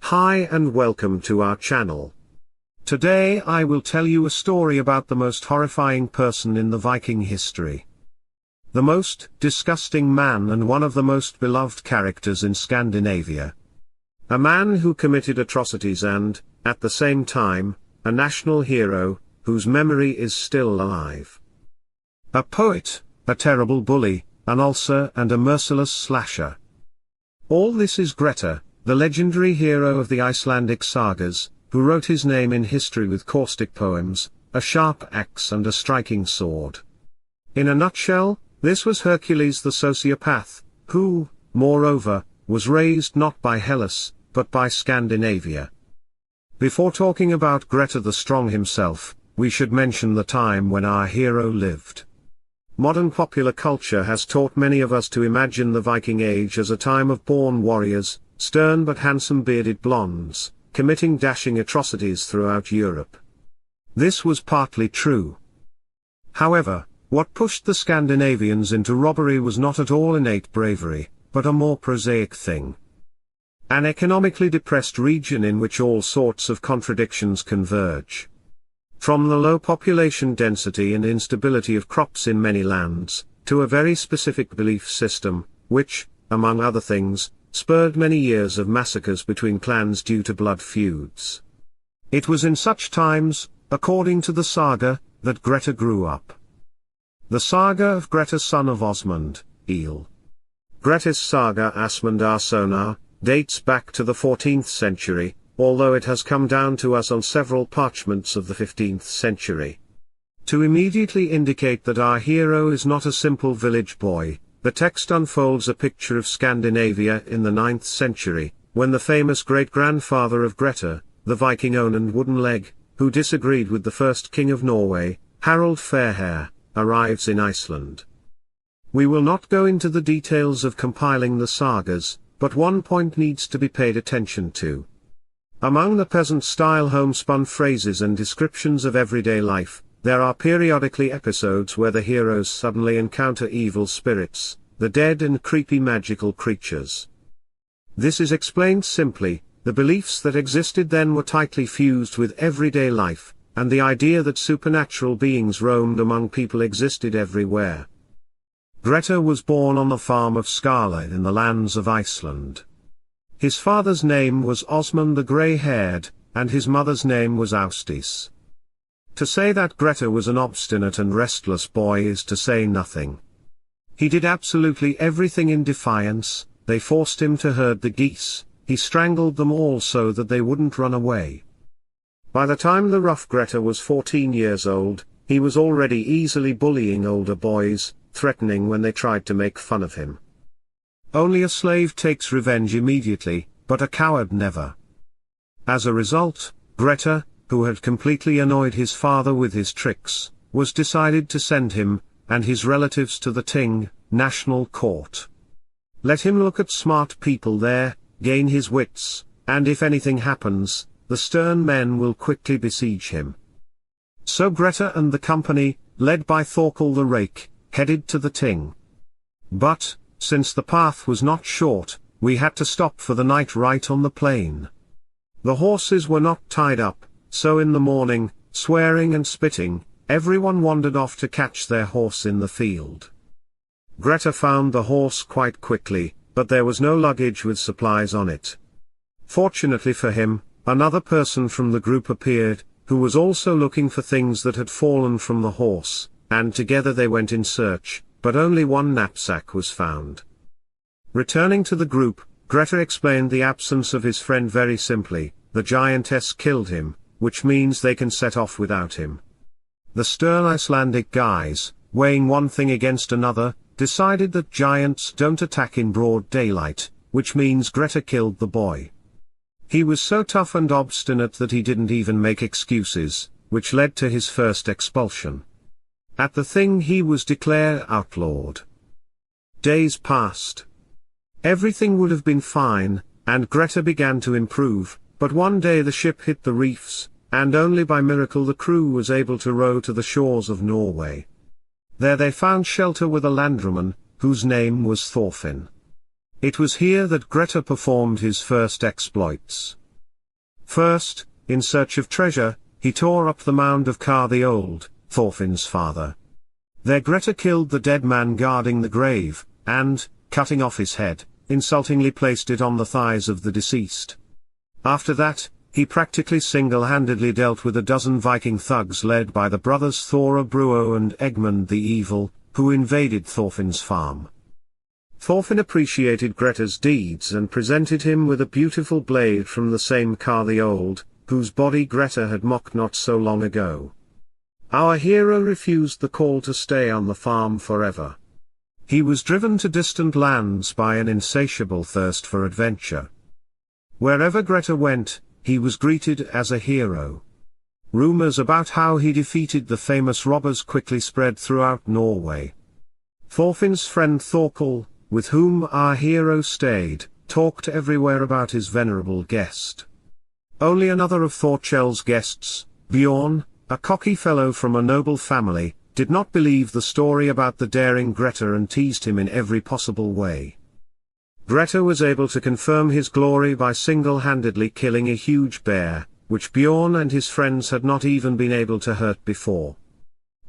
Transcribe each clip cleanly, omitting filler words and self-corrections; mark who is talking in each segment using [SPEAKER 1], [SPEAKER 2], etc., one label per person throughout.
[SPEAKER 1] Hi and welcome to our channel. Today I will tell you a story about the most horrifying person in the Viking history. The most disgusting man and one of the most beloved characters in Scandinavia. A man who committed atrocities and, at the same time, a national hero, whose memory is still alive. A poet, a terrible bully, an ulcer and a merciless slasher. All this is Grettir, the legendary hero of the Icelandic sagas, who wrote his name in history with caustic poems, a sharp axe and a striking sword. In a nutshell, this was Hercules the sociopath, who, moreover, was raised not by Hellas, but by Scandinavia. Before talking about Grettir the Strong himself, we should mention the time when our hero lived. Modern popular culture has taught many of us to imagine the Viking Age as a time of born warriors, stern but handsome bearded blondes, committing dashing atrocities throughout Europe. This was partly true. However, what pushed the Scandinavians into robbery was not at all innate bravery, but a more prosaic thing. An economically depressed region in which all sorts of contradictions converge. From the low population density and instability of crops in many lands, to a very specific belief system, which, among other things, spurred many years of massacres between clans due to blood feuds. It was in such times, according to the saga, that Grettir grew up. The Saga of Grettir son of Asmund, El. Grettirs Saga Ásmundarsonar, dates back to the 14th century, although it has come down to us on several parchments of the 15th century. To immediately indicate that our hero is not a simple village boy, the text unfolds a picture of Scandinavia in the 9th century, when the famous great-grandfather of Grettir, the Viking Onund Wooden Leg, who disagreed with the first king of Norway, Harald Fairhair, arrives in Iceland. We will not go into the details of compiling the sagas, but one point needs to be paid attention to. Among the peasant-style homespun phrases and descriptions of everyday life, there are periodically episodes where the heroes suddenly encounter evil spirits, the dead and creepy magical creatures. This is explained simply: the beliefs that existed then were tightly fused with everyday life, and the idea that supernatural beings roamed among people existed everywhere. Grettir was born on the farm of Skala in the lands of Iceland. His father's name was Asmund the Grey-haired, and his mother's name was Ásdís. To say that Grettir was an obstinate and restless boy is to say nothing. He did absolutely everything in defiance. They forced him to herd the geese, he strangled them all so that they wouldn't run away. By the time the rough Grettir was 14 years old, he was already easily bullying older boys, threatening when they tried to make fun of him. Only a slave takes revenge immediately, but a coward never. As a result, Grettir, who had completely annoyed his father with his tricks, was decided to send him, and his relatives to the Ting, national court. Let him look at smart people there, gain his wits, and if anything happens, the stern men will quickly besiege him. So Grettir and the company, led by Thorkel the Rake, headed to the Ting. But, since the path was not short, we had to stop for the night right on the plain. The horses were not tied up, so in the morning, swearing and spitting, everyone wandered off to catch their horse in the field. Grettir found the horse quite quickly, but there was no luggage with supplies on it. Fortunately for him, another person from the group appeared, who was also looking for things that had fallen from the horse, and together they went in search, but only one knapsack was found. Returning to the group, Grettir explained the absence of his friend very simply: the giantess killed him, which means they can set off without him. The stern Icelandic guys, weighing one thing against another, decided that giants don't attack in broad daylight, which means Grettir killed the boy. He was so tough and obstinate that he didn't even make excuses, which led to his first expulsion. At the thing he was declared outlawed. Days passed. Everything would have been fine, and Grettir began to improve, but one day the ship hit the reefs, and only by miracle the crew was able to row to the shores of Norway. There they found shelter with a landroman, whose name was Thorfinn. It was here that Grettir performed his first exploits. First, in search of treasure, he tore up the mound of Kar the Old, Thorfinn's father. There Grettir killed the dead man guarding the grave, and, cutting off his head, insultingly placed it on the thighs of the deceased. After that, he practically single-handedly dealt with a dozen Viking thugs led by the brothers Thora Bruo and Egmund the Evil, who invaded Thorfinn's farm. Thorfinn appreciated Grettir's deeds and presented him with a beautiful blade from the same Kar the Old, whose body Grettir had mocked not so long ago. Our hero refused the call to stay on the farm forever. He was driven to distant lands by an insatiable thirst for adventure. Wherever Grettir went, he was greeted as a hero. Rumors about how he defeated the famous robbers quickly spread throughout Norway. Thorfinn's friend Thorkel, with whom our hero stayed, talked everywhere about his venerable guest. Only another of Thorkell's guests, Bjorn, a cocky fellow from a noble family, did not believe the story about the daring Grettir and teased him in every possible way. Grettir was able to confirm his glory by single-handedly killing a huge bear, which Bjorn and his friends had not even been able to hurt before.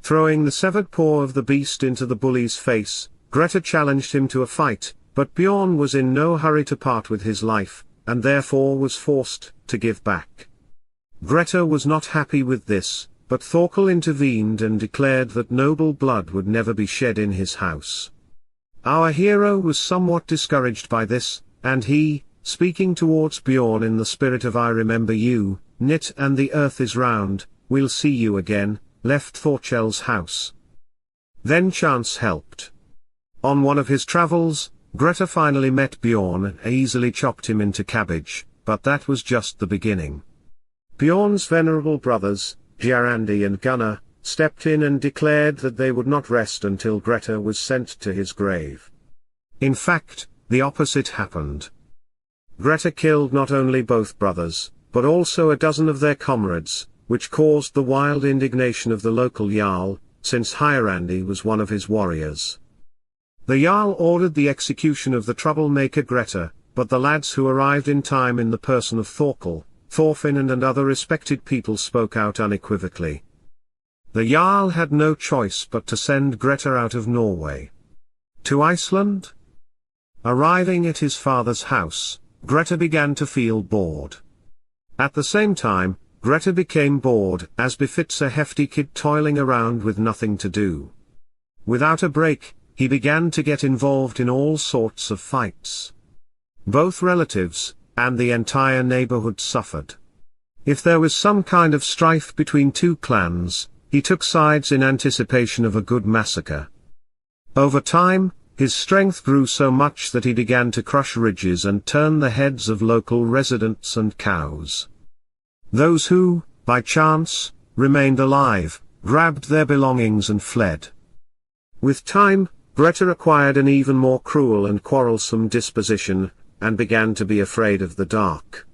[SPEAKER 1] Throwing the severed paw of the beast into the bully's face, Grettir challenged him to a fight, but Bjorn was in no hurry to part with his life, and therefore was forced to give back. Grettir was not happy with this, but Thorkel intervened and declared that noble blood would never be shed in his house. Our hero was somewhat discouraged by this, and he, speaking towards Bjorn in the spirit of "I remember you, Knit, and the earth is round, we'll see you again," left Thorkell's house. Then chance helped. On one of his travels, Grettir finally met Bjorn and easily chopped him into cabbage, but that was just the beginning. Bjorn's venerable brothers, Jarandi and Gunnar, stepped in and declared that they would not rest until Grettir was sent to his grave. In fact, the opposite happened. Grettir killed not only both brothers, but also a dozen of their comrades, which caused the wild indignation of the local Jarl, since Hjärandi was one of his warriors. The Jarl ordered the execution of the troublemaker Grettir, but the lads who arrived in time in the person of Thorkel, Thorfinn and other respected people spoke out unequivocally. The Jarl had no choice but to send Grettir out of Norway. To Iceland? Arriving at his father's house, Grettir began to feel bored. At the same time, Grettir became bored, as befits a hefty kid toiling around with nothing to do. Without a break, he began to get involved in all sorts of fights. Both relatives, and the entire neighborhood suffered. If there was some kind of strife between two clans, he took sides in anticipation of a good massacre. Over time, his strength grew so much that he began to crush ridges and turn the heads of local residents and cows. Those who, by chance, remained alive, grabbed their belongings and fled. With time, Grettir acquired an even more cruel and quarrelsome disposition, and began to be afraid of the dark.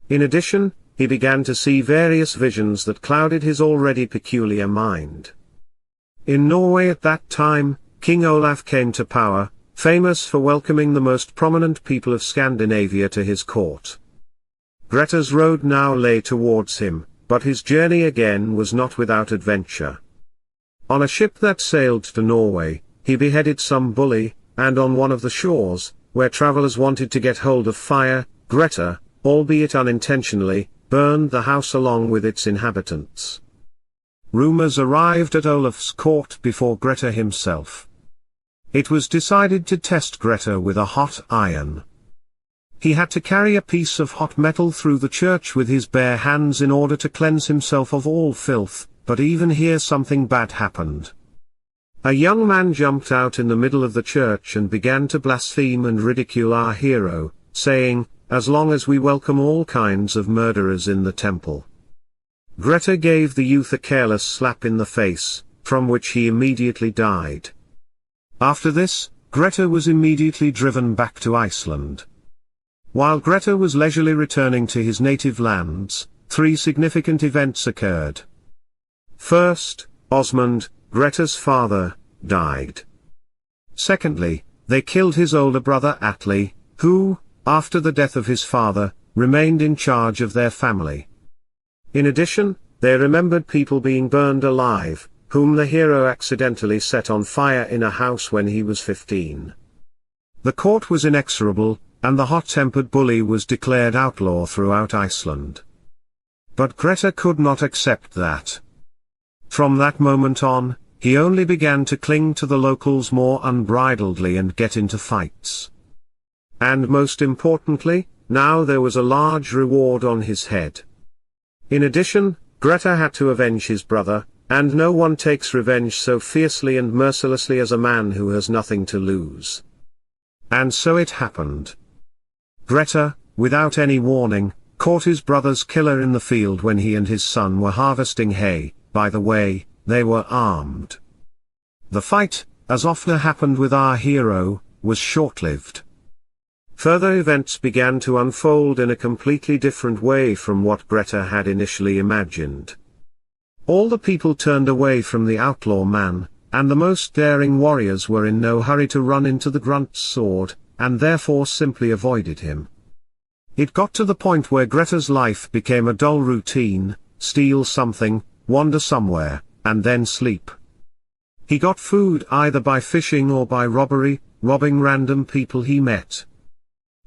[SPEAKER 1] In addition, he began to see various visions that clouded his already peculiar mind. In Norway at that time, King Olaf came to power, famous for welcoming the most prominent people of Scandinavia to his court. Grettir's road now lay towards him, but his journey again was not without adventure. On a ship that sailed to Norway, he beheaded some bully, and on one of the shores, where travelers wanted to get hold of fire, Grettir, albeit unintentionally, burned the house along with its inhabitants. Rumors arrived at Olaf's court before Grettir himself. It was decided to test Grettir with a hot iron. He had to carry a piece of hot metal through the church with his bare hands in order to cleanse himself of all filth, but even here something bad happened. A young man jumped out in the middle of the church and began to blaspheme and ridicule our hero, saying, "As long as we welcome all kinds of murderers in the temple." Grettir gave the youth a careless slap in the face, from which he immediately died. After this, Grettir was immediately driven back to Iceland. While Grettir was leisurely returning to his native lands, three significant events occurred. First, Asmund, Grettir's father, died. Secondly, they killed his older brother Atli, who, after the death of his father, remained in charge of their family. In addition, they remembered people being burned alive, whom the hero accidentally set on fire in a house when he was 15. The court was inexorable, and the hot-tempered bully was declared outlaw throughout Iceland. But Grettir could not accept that. From that moment on, he only began to cling to the locals more unbridledly and get into fights. And most importantly, now there was a large reward on his head. In addition, Grettir had to avenge his brother, and no one takes revenge so fiercely and mercilessly as a man who has nothing to lose. And so it happened. Grettir, without any warning, caught his brother's killer in the field when he and his son were harvesting hay. By the way, they were armed. The fight, as often happened with our hero, was short-lived. Further events began to unfold in a completely different way from what Grettir had initially imagined. All the people turned away from the outlaw man, and the most daring warriors were in no hurry to run into the grunt's sword, and therefore simply avoided him. It got to the point where Grettir's life became a dull routine: steal something, wander somewhere, and then sleep. He got food either by fishing or by robbery, robbing random people he met.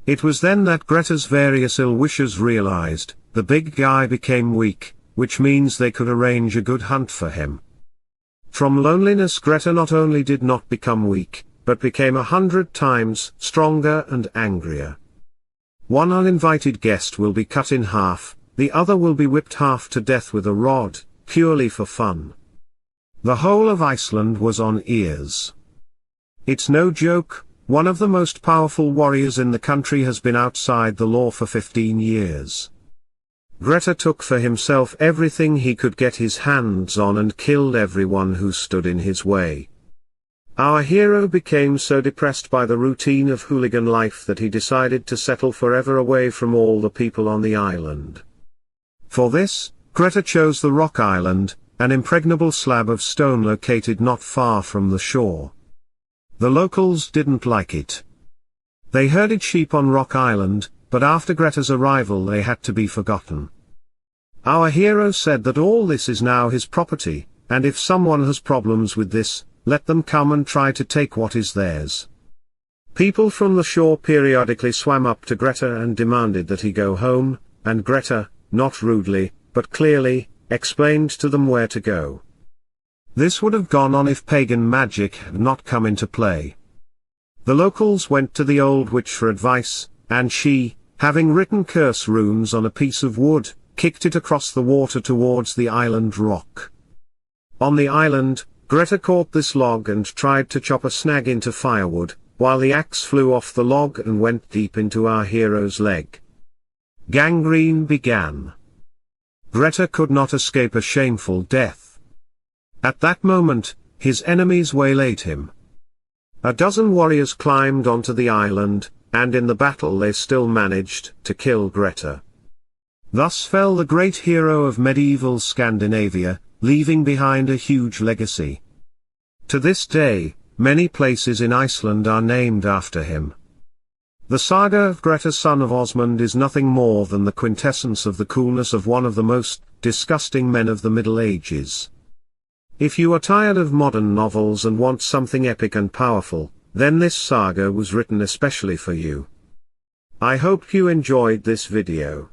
[SPEAKER 1] It was then that Grettir's various ill-wishers realized, the big guy became weak, which means they could arrange a good hunt for him. From loneliness Grettir not only did not become weak, but became 100 times stronger and angrier. One uninvited guest will be cut in half, the other will be whipped half to death with a rod, purely for fun. The whole of Iceland was on ears. It's no joke, one of the most powerful warriors in the country has been outside the law for 15 years. Grettir took for himself everything he could get his hands on and killed everyone who stood in his way. Our hero became so depressed by the routine of hooligan life that he decided to settle forever away from all the people on the island. For this, Grettir chose the Rock Island, an impregnable slab of stone located not far from the shore. The locals didn't like it. They herded sheep on Rock Island, but after Grettir's arrival they had to be forgotten. Our hero said that all this is now his property, and if someone has problems with this, let them come and try to take what is theirs. People from the shore periodically swam up to Grettir and demanded that he go home, and Grettir, not rudely, but clearly, explained to them where to go. This would have gone on if pagan magic had not come into play. The locals went to the old witch for advice, and she, having written curse runes on a piece of wood, kicked it across the water towards the island rock. On the island, Grettir caught this log and tried to chop a snag into firewood, while the axe flew off the log and went deep into our hero's leg. Gangrene began. Grettir could not escape a shameful death. At that moment, his enemies waylaid him. A dozen warriors climbed onto the island, and in the battle they still managed to kill Grettir. Thus fell the great hero of medieval Scandinavia, leaving behind a huge legacy. To this day, many places in Iceland are named after him. The saga of Grettir son of Asmund is nothing more than the quintessence of the coolness of one of the most disgusting men of the Middle Ages. If you are tired of modern novels and want something epic and powerful, then this saga was written especially for you. I hope you enjoyed this video.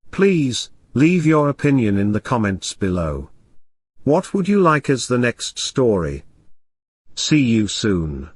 [SPEAKER 1] Please, leave your opinion in the comments below. What would you like as the next story? See you soon.